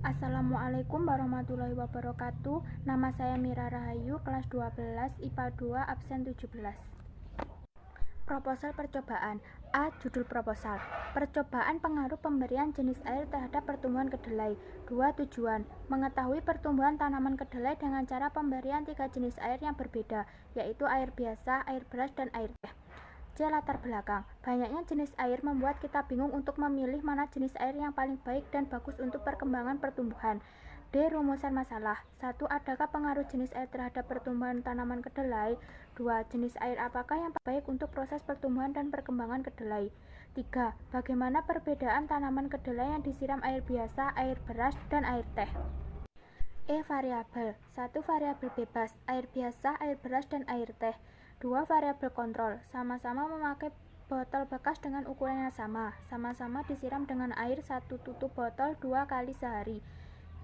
Assalamualaikum warahmatullahi wabarakatuh. Nama saya Mira Rahayu, kelas 12, IPA 2, absen 17. Proposal percobaan. A. Judul proposal. Percobaan pengaruh pemberian jenis air terhadap pertumbuhan kedelai. 2. Tujuan. Mengetahui pertumbuhan tanaman kedelai dengan cara pemberian 3 jenis air yang berbeda, yaitu air biasa, air beras, dan air teh. C. Latar belakang. Banyaknya jenis air membuat kita bingung untuk memilih mana jenis air yang paling baik dan bagus untuk perkembangan pertumbuhan. D. Rumusan masalah. 1. Adakah pengaruh jenis air terhadap pertumbuhan tanaman kedelai? 2. Jenis air apakah yang baik untuk proses pertumbuhan dan perkembangan kedelai? 3. Bagaimana perbedaan tanaman kedelai yang disiram air biasa, air beras, dan air teh? E. Variabel. 1. Variabel bebas, air biasa, air beras, dan air teh. 2. Variabel kontrol, sama-sama memakai botol bekas dengan ukuran yang sama-sama disiram dengan air 1 tutup botol 2 kali sehari.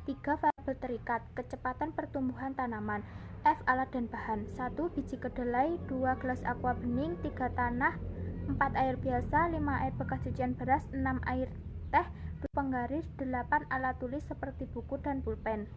3. Variabel terikat, kecepatan pertumbuhan tanaman. F. Alat dan bahan. 1. Biji kedelai, 2 gelas aqua bening, 3 tanah, 4 air biasa, 5 air bekas cucian beras, 6 air teh, 2 penggaris, 8 alat tulis seperti buku dan pulpen.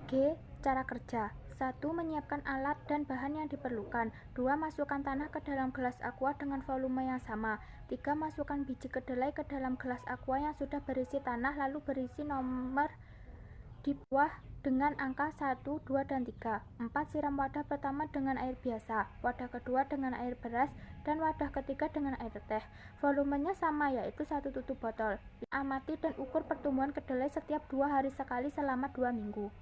G. Cara kerja. 1. Menyiapkan alat dan bahan yang diperlukan. 2. Masukkan tanah ke dalam gelas aqua dengan volume yang sama. 3. Masukkan biji kedelai ke dalam gelas aqua yang sudah berisi tanah, lalu berisi nomor di bawah dengan angka 1, 2, dan 3. 4. Siram wadah pertama dengan air biasa, wadah kedua dengan air beras, dan wadah ketiga dengan air teh. Volumenya sama, yaitu 1 tutup botol. Amati dan ukur pertumbuhan kedelai setiap 2 hari sekali selama 2 minggu.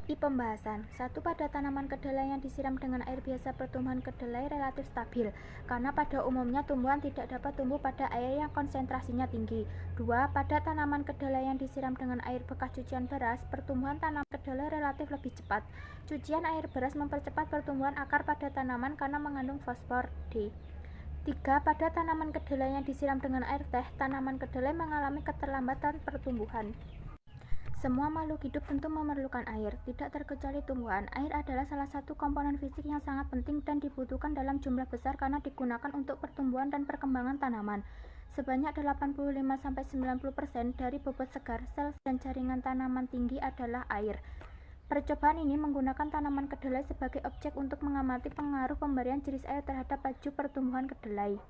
I. Pembahasan. 1. Pada tanaman kedelai yang disiram dengan air biasa, pertumbuhan kedelai relatif stabil, karena pada umumnya tumbuhan tidak dapat tumbuh pada air yang konsentrasinya tinggi. 2. Pada tanaman kedelai yang disiram dengan air bekas cucian beras, pertumbuhan tanaman kedelai relatif lebih cepat. Cucian air beras mempercepat pertumbuhan akar pada tanaman karena mengandung fosfor. D. 3. Pada tanaman kedelai yang disiram dengan air teh, tanaman kedelai mengalami keterlambatan pertumbuhan. Semua makhluk hidup tentu memerlukan air, tidak terkecuali tumbuhan. Air adalah salah satu komponen fisik yang sangat penting dan dibutuhkan dalam jumlah besar karena digunakan untuk pertumbuhan dan perkembangan tanaman. Sebanyak 85-90% dari bobot segar, sel, dan jaringan tanaman tinggi adalah air. Percobaan ini menggunakan tanaman kedelai sebagai objek untuk mengamati pengaruh pemberian jenis air terhadap laju pertumbuhan kedelai.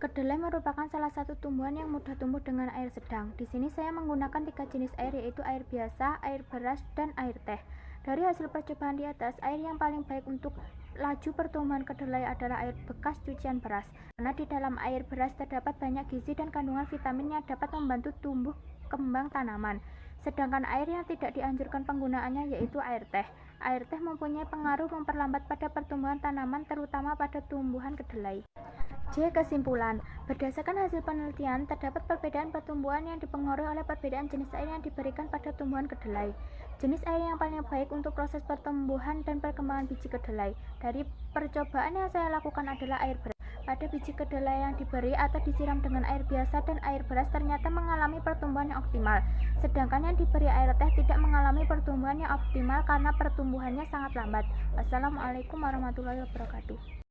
Kedelai merupakan salah satu tumbuhan yang mudah tumbuh dengan air sedang. Di sini saya menggunakan 3 jenis air, yaitu air biasa, air beras, dan air teh. Dari hasil percobaan di atas, air yang paling baik untuk laju pertumbuhan kedelai adalah air bekas cucian beras, karena di dalam air beras terdapat banyak gizi dan kandungan vitamin yang dapat membantu tumbuh kembang tanaman. Sedangkan air yang tidak dianjurkan penggunaannya yaitu air teh. Air teh mempunyai pengaruh memperlambat pada pertumbuhan tanaman, terutama pada tumbuhan kedelai. J. Kesimpulan. Berdasarkan hasil penelitian, terdapat perbedaan pertumbuhan yang dipengaruhi oleh perbedaan jenis air yang diberikan pada tumbuhan kedelai. Jenis air yang paling baik untuk proses pertumbuhan dan perkembangan biji kedelai. Dari percobaan yang saya lakukan adalah air beras. Pada biji kedelai yang diberi atau disiram dengan air biasa dan air beras ternyata mengalami pertumbuhan yang optimal. Sedangkan yang diberi air teh tidak mengalami pertumbuhan yang optimal karena pertumbuhannya sangat lambat. Wassalamualaikum warahmatullahi wabarakatuh.